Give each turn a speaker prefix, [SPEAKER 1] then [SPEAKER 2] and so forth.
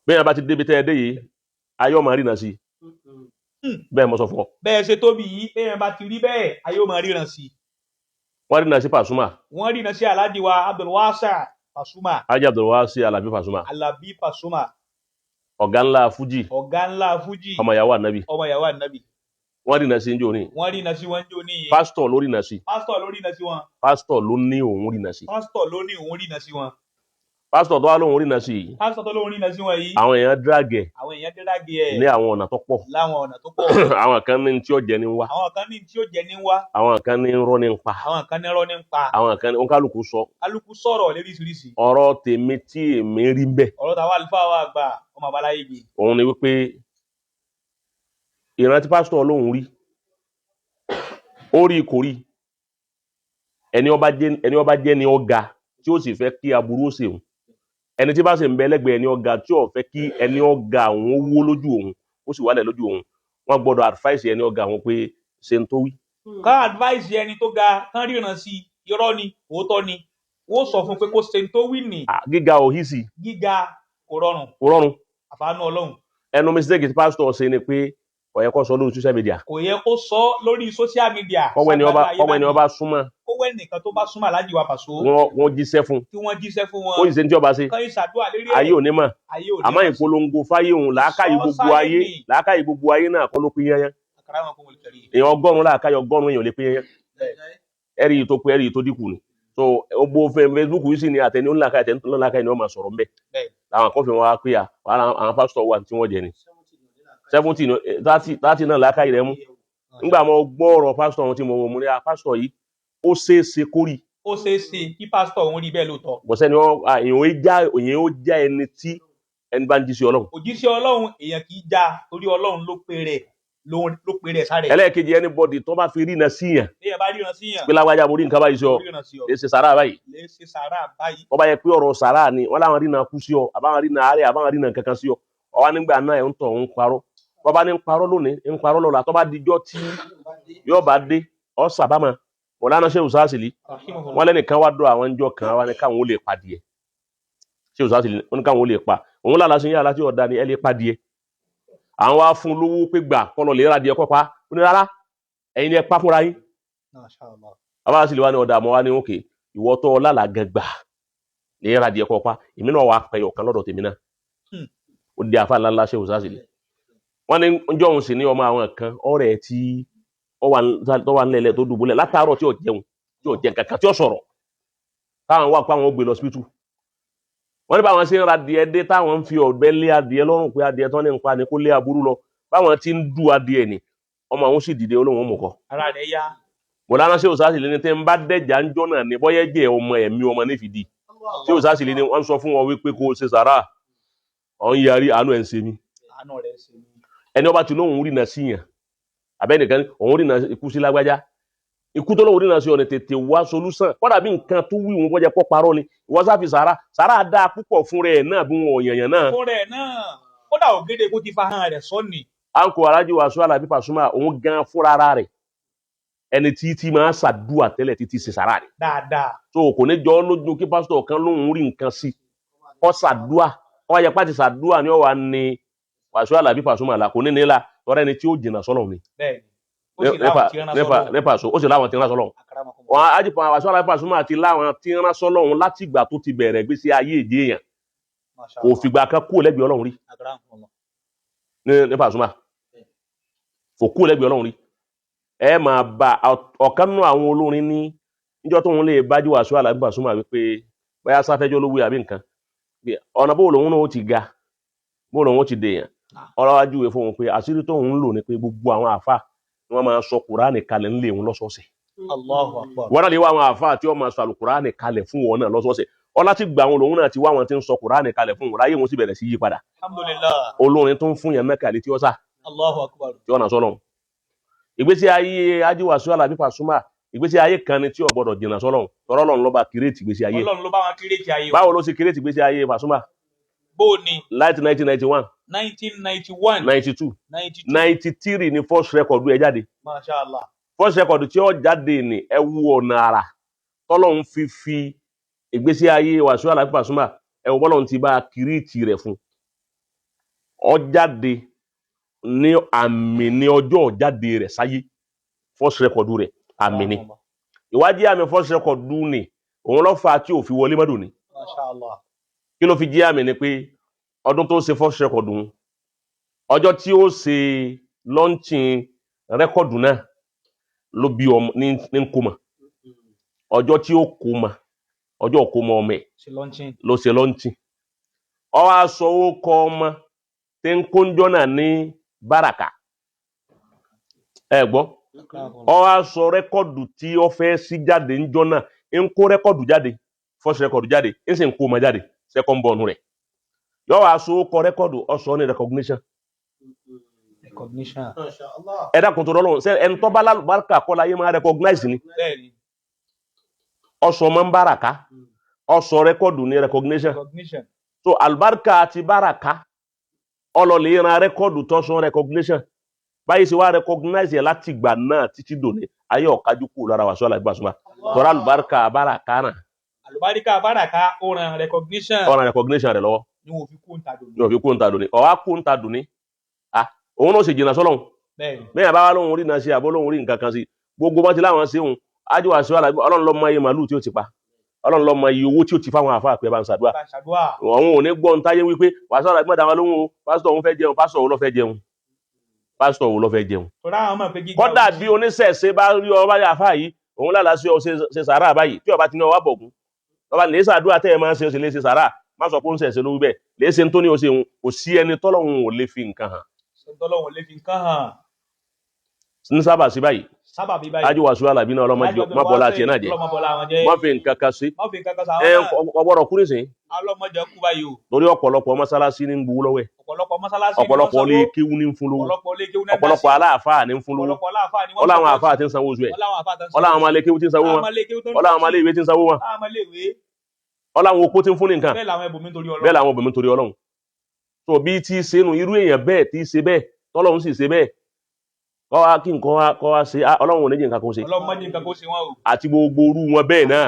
[SPEAKER 1] bẹ́ẹ̀ bá ti débi tẹ́ ẹ dé yìí ayé ọmọ rìnà sí bẹ́ẹ̀ mo sọ fún ọ.
[SPEAKER 2] bẹ́ẹ̀ ṣe tóbi yìí bẹ́ẹ̀ bá ti rí bẹ́ẹ̀ ayé ó máa ríran sí.
[SPEAKER 1] wọ́n rìnà sí Pasuma.
[SPEAKER 2] wọ́n ríran sí Alhaji wa Abdulwasi Pasuma.
[SPEAKER 1] Alhaji Abdulwasi Alabi Pasuma.
[SPEAKER 2] Alabi Pasuma.
[SPEAKER 1] ọ̀gá ńlá Fuji.
[SPEAKER 2] ọ̀gá ńlá Fuji.
[SPEAKER 1] ọmọ ìyàwó Ànábì.
[SPEAKER 2] ọmọ ìyàwó Ànábì.
[SPEAKER 1] wọ́n rìnà sí njó ní.
[SPEAKER 2] wọ́n rìnà sí wọn njó ní.
[SPEAKER 1] pásítọ̀ ló rìnà sí.
[SPEAKER 2] pásítọ̀ ló rìnà sí wọn.
[SPEAKER 1] pásítọ̀ ló ní òun rìnà sí.
[SPEAKER 2] pásítọ̀ ló ní òun rìnà sí wọn.
[SPEAKER 1] pásítọ̀ tó wá lóun rìnà sí yìí.
[SPEAKER 2] pásítọ̀ tó lóun rìnà sí wọn yìí.
[SPEAKER 1] àwọn èèyàn díràgẹ̀.
[SPEAKER 2] àwọn èèyàn díràgẹ̀.
[SPEAKER 1] ní àwọn ọ̀nà tó pọ̀.
[SPEAKER 2] láwọn ọ̀nà tó pọ̀.
[SPEAKER 1] àwọn kan ní tí ó jẹ ní wá.
[SPEAKER 2] àwọn kan ní tí ó jẹ ní wá.
[SPEAKER 1] àwọn kan ní rọ́ ní pa.
[SPEAKER 2] àwọn kan ní rọ́ ní pa.
[SPEAKER 1] àwọn kan ní oníkálukú sọ.
[SPEAKER 2] kálukú sọ̀rọ̀ léríṣiríṣi.
[SPEAKER 1] ọ̀rọ̀ tèmi tí èmi rí bẹ́ẹ̀.
[SPEAKER 2] ọ̀rọ̀ tàwa àlùfáà wa àgbà ọmọ àbáláyé gbé.
[SPEAKER 1] òun ni wípé ìrántí pásítọ̀ lóhun rí ó rí kò rí ẹni ọba jẹ́ ni ọ̀gá tí ó sì fẹ́ kí aburú ó ṣe òun ẹni tí bá sì ń bẹ lẹ́gbẹ̀ẹ́ ẹni ọ̀gá tí ó fẹ́ kí ẹni ọ̀gá òun ó wó lójú òun ó sì wálẹ̀ lójú òun wọ́n gbọ́dọ̀ advice ẹni ọ̀gá òun pé ṣe ń tó wí.
[SPEAKER 2] ká advice ẹni tó ga kán ríran sí irọ́ ni òótọ́ ni wọ́n sọ fún pé kó ṣe ń tó wí ni.
[SPEAKER 1] gíga ò hí sí.
[SPEAKER 2] gíga kò rọrùn.
[SPEAKER 1] kò rọrùn.
[SPEAKER 2] àfààní Ọlọ́run.
[SPEAKER 1] ẹnu mistake tí pásítọ̀ ṣe ni pé kò yẹ kó sọ lórí social media.
[SPEAKER 2] kò yẹ kó sọ lórí social media.
[SPEAKER 1] kọ́wọ́ ẹni ọba súnmọ́.
[SPEAKER 2] kọ́wọ́ ẹnìkan tó bá súnmọ́ Alhaji wa Paso.
[SPEAKER 1] wọ́n jíṣẹ́ fún.
[SPEAKER 2] tí wọ́n jíṣẹ́ fún wọn.
[SPEAKER 1] ó sì ṣe ní tí ọba ṣe.
[SPEAKER 2] kọ́ ìṣàdúrà lérí ẹ̀.
[SPEAKER 1] ayé ò ní mọ̀. àmọ́ ìpolongo fáyé òun làákàyè gbogbo ayé náà kọ́ ló pín yányán. èèyàn 100 làákàyè 100 èèyàn lè pín yányán. ẹ̀rí yìí tó pé ẹ̀rí yìí tó dínkù ni. so gbogbo Facebook yìí sì ni àtẹni ńláka àtẹni ńláka ni wọ́n máa sọ̀rọ̀ mbẹ́. làwọn kan fi wọn wá pé àwọn pásítọ̀ wà tí wọ́n jẹ ni. 30 náà làákàyè rẹ̀ mú. nígbà mo gbọ́ ọ̀rọ̀ pásítọ̀ ohun tí mo mú ní pásítọ̀ yìí ó ṣeéṣe kórì.
[SPEAKER 2] ó ṣeéṣe kí pásítọ̀ òun rí bẹ́ẹ̀ lóòótọ́.
[SPEAKER 1] bọ̀sẹ̀ ni èèyàn ó já ẹni tí ẹni bá ń jíṣẹ́ Ọlọ́run.
[SPEAKER 2] òjíṣẹ́ Ọlọ́run èèyàn kì í já torí Ọlọ́run ló pe rẹ̀ sáré.
[SPEAKER 1] ẹlẹ́ẹ̀kejì anybody tó bá fi rína síyàn.
[SPEAKER 2] èèyàn bá ríran síyàn.
[SPEAKER 1] pé lágbájá mo rí nǹkan báyìí sí ọ lè ṣe sàrà báyìí. wọ́n bá yẹ pé ọ̀rọ̀ sàrà ni wọ́n láwọn rína kú sí ọ àbáwọn rína àárẹ̀ àbáwọn rína kankan sí ọ ọwọ́ nígbà náà ẹ̀ ń tọ̀ ń parọ́ bọ́bá ní ń parọ́ lónìí ń parọ́ lọ́la tó bá dijọ́ tí yóò bá dé ọ sàbámọ̀ Mọ̀lánà Shehu Sásìlì wọ́n lẹ́nìkan wá dọ̀ àwọn ìjọ kan wá ní káwọn ó lè pa díẹ̀ Shehu Sásìlì wọ́n ní káwọn ó lè pa òun lálàá sí yàrá tí ọ̀dà ni ẹ lè pa díẹ̀ àwọn wá fún lówó pé gbà kọ́ lọ lè ra díẹ̀ kọ́ pa ó ní rárá ẹ̀yin ni ẹ pa fúnra yín bàbá Sásìlì wá ní ọ̀dà àmọ́ wá ní òkè ìwọ tó lálàá gẹgbà lè ra díẹ̀ kọ́ pa èmi náà wà pẹ̀yọ̀ kan lọ́dọ̀ tèmi náà ó di àfa ńláńlá Shehu Sásìlì wọ́n ní ọjọ́ òun sì ní ọmọ àwọn kan ọ̀rẹ́ tí ó wà nílẹ̀ tó dùbúlẹ̀ látàárọ̀ tí ó jẹun tí ó jẹ kankan tí ó sọ̀rọ̀ táwọn wà pé àwọn ó gbé lọ sípítù wọ́n ní báwọn ṣe ń ra adìẹ dé táwọn ń fi ọ̀bẹ lé adìẹ lọ́rùn pé adìẹ tán ní ń pa ni kó lé aburú lọ báwọn ti ń du adìẹ ni ọmọ àwọn sì dìde olóhùn mú kọ.
[SPEAKER 2] ara rẹ̀ yá.
[SPEAKER 1] Mọ̀lánà Shehu Sásìlì ní tẹ́ ń bá dẹ̀jà ń jọ́ náà ní bọ́yẹ́ jẹ́ ọmọ ẹ̀mí ọmọ nífìdí Shehu Sásìlì ní wọ́n sọ fún wọn wípé kó o ṣe sàrà ọ̀n yarí àánú ẹ̀ ń ṣe mí ẹni ọba tí lóhùn rí náà síyàn abẹ́nìkan òun rí náà ikú sí lágbájá ikú tó lóhùn rí náà sí ọ̀nà tètè wá solúsàn kọ́dà bí nǹkan tó wí wọn kọjá pọ́ parọ́ ni ìwọ sáfi sàrà dáa púpọ̀ fún rẹ̀ náà bí wọn ọ̀yànyàn náà.
[SPEAKER 2] fún rẹ̀ náà kódà ògèdè kó ti fa hàn rẹ̀ sọ́ni.
[SPEAKER 1] à ń kó Alhaji Wasiu Alabi Pasuma òun gan fúnra rẹ̀ ẹni tí máa ṣàdúà tẹ́lẹ̀ títí ṣe sàrà rẹ̀.
[SPEAKER 2] dáadáa.
[SPEAKER 1] tó kò ní jọ lójú kí pásítọ̀ kan lóhùn rí nǹkan sí kọ́ ṣàdúà kọ́ yẹ pàtì ṣàdúà ni ó wà ní Wasiu Alabi Pasuma la kò ní nílá tọ́rẹ́ ẹni tí ó jìnnà sọ́lọ̀ ni. nípa so ó sì láwọn tí ń rán sọ́lọ̀ wọn ajípa Wasiu Alabi Pasuma àti láwọn tí ń rán sọ́lọ̀ láti ìgbà tó ti bẹ̀rẹ̀ gbèsè ayé èdè èèyàn kò fìgbà kan kúrò lẹ́gbẹ̀ẹ́ Ọlọ́run rí nípa Pasuma kò kúrò lẹ́gbẹ̀ẹ́ Ọlọ́run rí ẹ máa bá ọ̀kan nínú àwọn olórin ní níjọ́ tó ń lè bájú Wasiu Alabi Pasuma wípé bóyá sáfẹ́jọ́ lówó àbí nǹkan ọ̀nà bó lòun náà ó ti ga bó lòun ó ti dèèyàn ọlọ́wájú ìwé fún wọn pé àṣírí tó ń lò ní pé gbogbo àwọn àfà ni wọ́n máa sọ kùránì kalẹ̀ ńlẹ̀ wọn lọ́sọ̀ọ̀sẹ̀.
[SPEAKER 2] Allahu Akbar.
[SPEAKER 1] wọ́n náà lè wá àwọn àfà tí wọ́n máa sọ àlùkùránì kalẹ̀ fún wọn náà lọ́sọ̀ọ̀sẹ̀ ọlá ti gbà wọn lòun náà ti wá wọn tí ń sọ kùránì kalẹ̀ fún wọn láyé wọn sì bẹ̀rẹ̀ sí yí padà.
[SPEAKER 2] Alhamdulillah.
[SPEAKER 1] olórin tó ń fún yẹn mẹ́kàlẹ́ tí ó sà.
[SPEAKER 2] Allahu Akbar.
[SPEAKER 1] tí ó nà sọ́lọ́run. ìgbésí ayé Alhaji Wasiu Alabi Pasuma ìgbésí ayé kan ni tí ó gbọdọ̀ jìnnà sọ́lọ́run tọ́rọ́lọ́run ló bá kírètì ìgbésí ayé.
[SPEAKER 2] Ọlọ́run ló bá wọn kírètì ayé.
[SPEAKER 1] báwo ló ṣe kírètì ìgbésí ayé Pasuma?
[SPEAKER 2] bó ni.
[SPEAKER 1] láti 1991.
[SPEAKER 2] 1991.
[SPEAKER 1] 92. 93 ni first record ẹ jáde.
[SPEAKER 2] Mashallah.
[SPEAKER 1] first record tí ó jáde ni ẹ wú ọ̀nà àrà tọ́lọ́run fi ìgbésí ayé Wasiu Alabi Pasuma ẹ wọ bọ́lọ́run ti bá kírètì rẹ̀ fún ọjáde ní àmì ní ọjọ́ jáde rẹ̀ sáyé first record rẹ̀ àmì ni ìwádìí àmì first record ni òun ló fà tí ò fi wọlé mọ́dún ni kí ló fi jẹ́ àmì ni pé ọdún tó ṣe first record òun ọjọ́ tí ó ṣe launching record náà ló bí ọmọ ní kó mọ̀ ọjọ́ tí ó kó mọ̀ ọjọ́ kó mọ̀ ọmọ ẹ̀ ló ṣe launching ó wá sọ ó kọ ọmọ tí ń kóńjọ́ náà ní Báràká ẹ gbọ́ ó wá sọ rẹ́kọ̀dù tí ó fẹ́ sí jáde ńjọ́ náà ń kó rẹ́kọ̀dù jáde first record jáde ń sì ń kó ọmọ jáde second born rẹ̀ yóò wá sọ ó kọ rẹ́kọ̀dù ó sọ ní recognition ẹ dákun tó lọ́lọ́run ṣe ẹni tó bá lálùbáríkà kọ́ láyé máa recognize ni ó sọ ọmọ ń Báràká ó sọ rẹ́kọ̀dù ní recognition so àlùbáríkà àti Báràká ọlọ́lẹ̀ ìran rẹ́kọ̀dù tó sọ recognition báyìí sì wá recognize ẹ̀ láti ìgbà náà títí dòní ayé ọ̀kájú kù lára wàásù aláìgbàsúmá tọ́ra àlùbáríkà Báràká náà
[SPEAKER 2] àlùbáríkà Báràká ó ran recognition
[SPEAKER 1] rẹ̀ lọ́wọ́
[SPEAKER 2] ni wọ́n fi kú ń ta dòní
[SPEAKER 1] ọ̀wá kú ń ta dòní òun náà sì jìnnà sọ́lọ́hun bẹ́ẹ̀ bá wà lóhun rí náà sí àbó lóhun rí nǹkan kan sí gbogbo bá ti láwọn sí òun ájú wàásù aláìgbà Ọlọ́run ló mọ iye màálù tí ó ti pa Ọlọ́run ló mọ iye owó tí ó ti fáwọn àfáà pé bá ń ṣàdúrà àwọn ò ní gbọ́ ń táyé wípé wàásù aláìgbà dáwọn lóhun o pásítọ̀ òun fẹ́ jẹun pásítọ̀ òun ló fẹ́ jẹun pásítọ̀ òun ló fẹ́ jẹun kódà bí oníṣẹ̀ṣe bá rí ọba àfáà yìí òun lálàá sí ọ ṣe sàárà báyìí tí ọba ti ní ọwá bọ̀gún ọba lè ṣàdúrà tẹ́ ẹ máa ń ṣe lè ṣe sàárà má sọ pé ó ń ṣẹ̀ṣẹ̀ lówí bẹ́ẹ̀ lè ṣe tó ní ó ṣe òun kò sí ẹni tọ́lọ́hun ò lè fi nǹkan hàn ní sábà sí báyìí ájú wàásù alábí náà ọlọ́mọ bọ́lá tiẹ̀ náà jẹ́ má fi nǹkan kan sí ọgbọ́dọ̀ kú nísìn torí ọ̀pọ̀lọpọ̀ mọ́sálásí ní ń gbowó lọ́wọ́ ẹ̀ ọ̀pọ̀lọpọ̀ ilé kéwú ní ń fún lówó ọ̀pọ̀lọpọ̀ aláàfáà ní ń fún lówó ọláwọn àfáà tí ń sanwó oṣù ẹ̀ ọláwọn ọmọ ilé kéwú tí ń sanwó wọn ọláwọn ọmọ ilé ìwé tí ń sanwó wọn ọláwọn opó tí ń fún ní nǹkan bẹ́ẹ̀ làwọn obìnrin torí Ọlọ́run tó bí tí ṣe nu irú èèyàn bẹ́ẹ̀ tí ṣe bẹ́ẹ̀ tọ́lọ́run sì ṣe bẹ́ẹ̀ kọ́ wá kí nǹkan kọ́ wá ṣe Ọlọ́run ò ní jẹ́ nǹkan kó ṣe àti gbogbo orú wọn bẹ́ẹ̀ náà.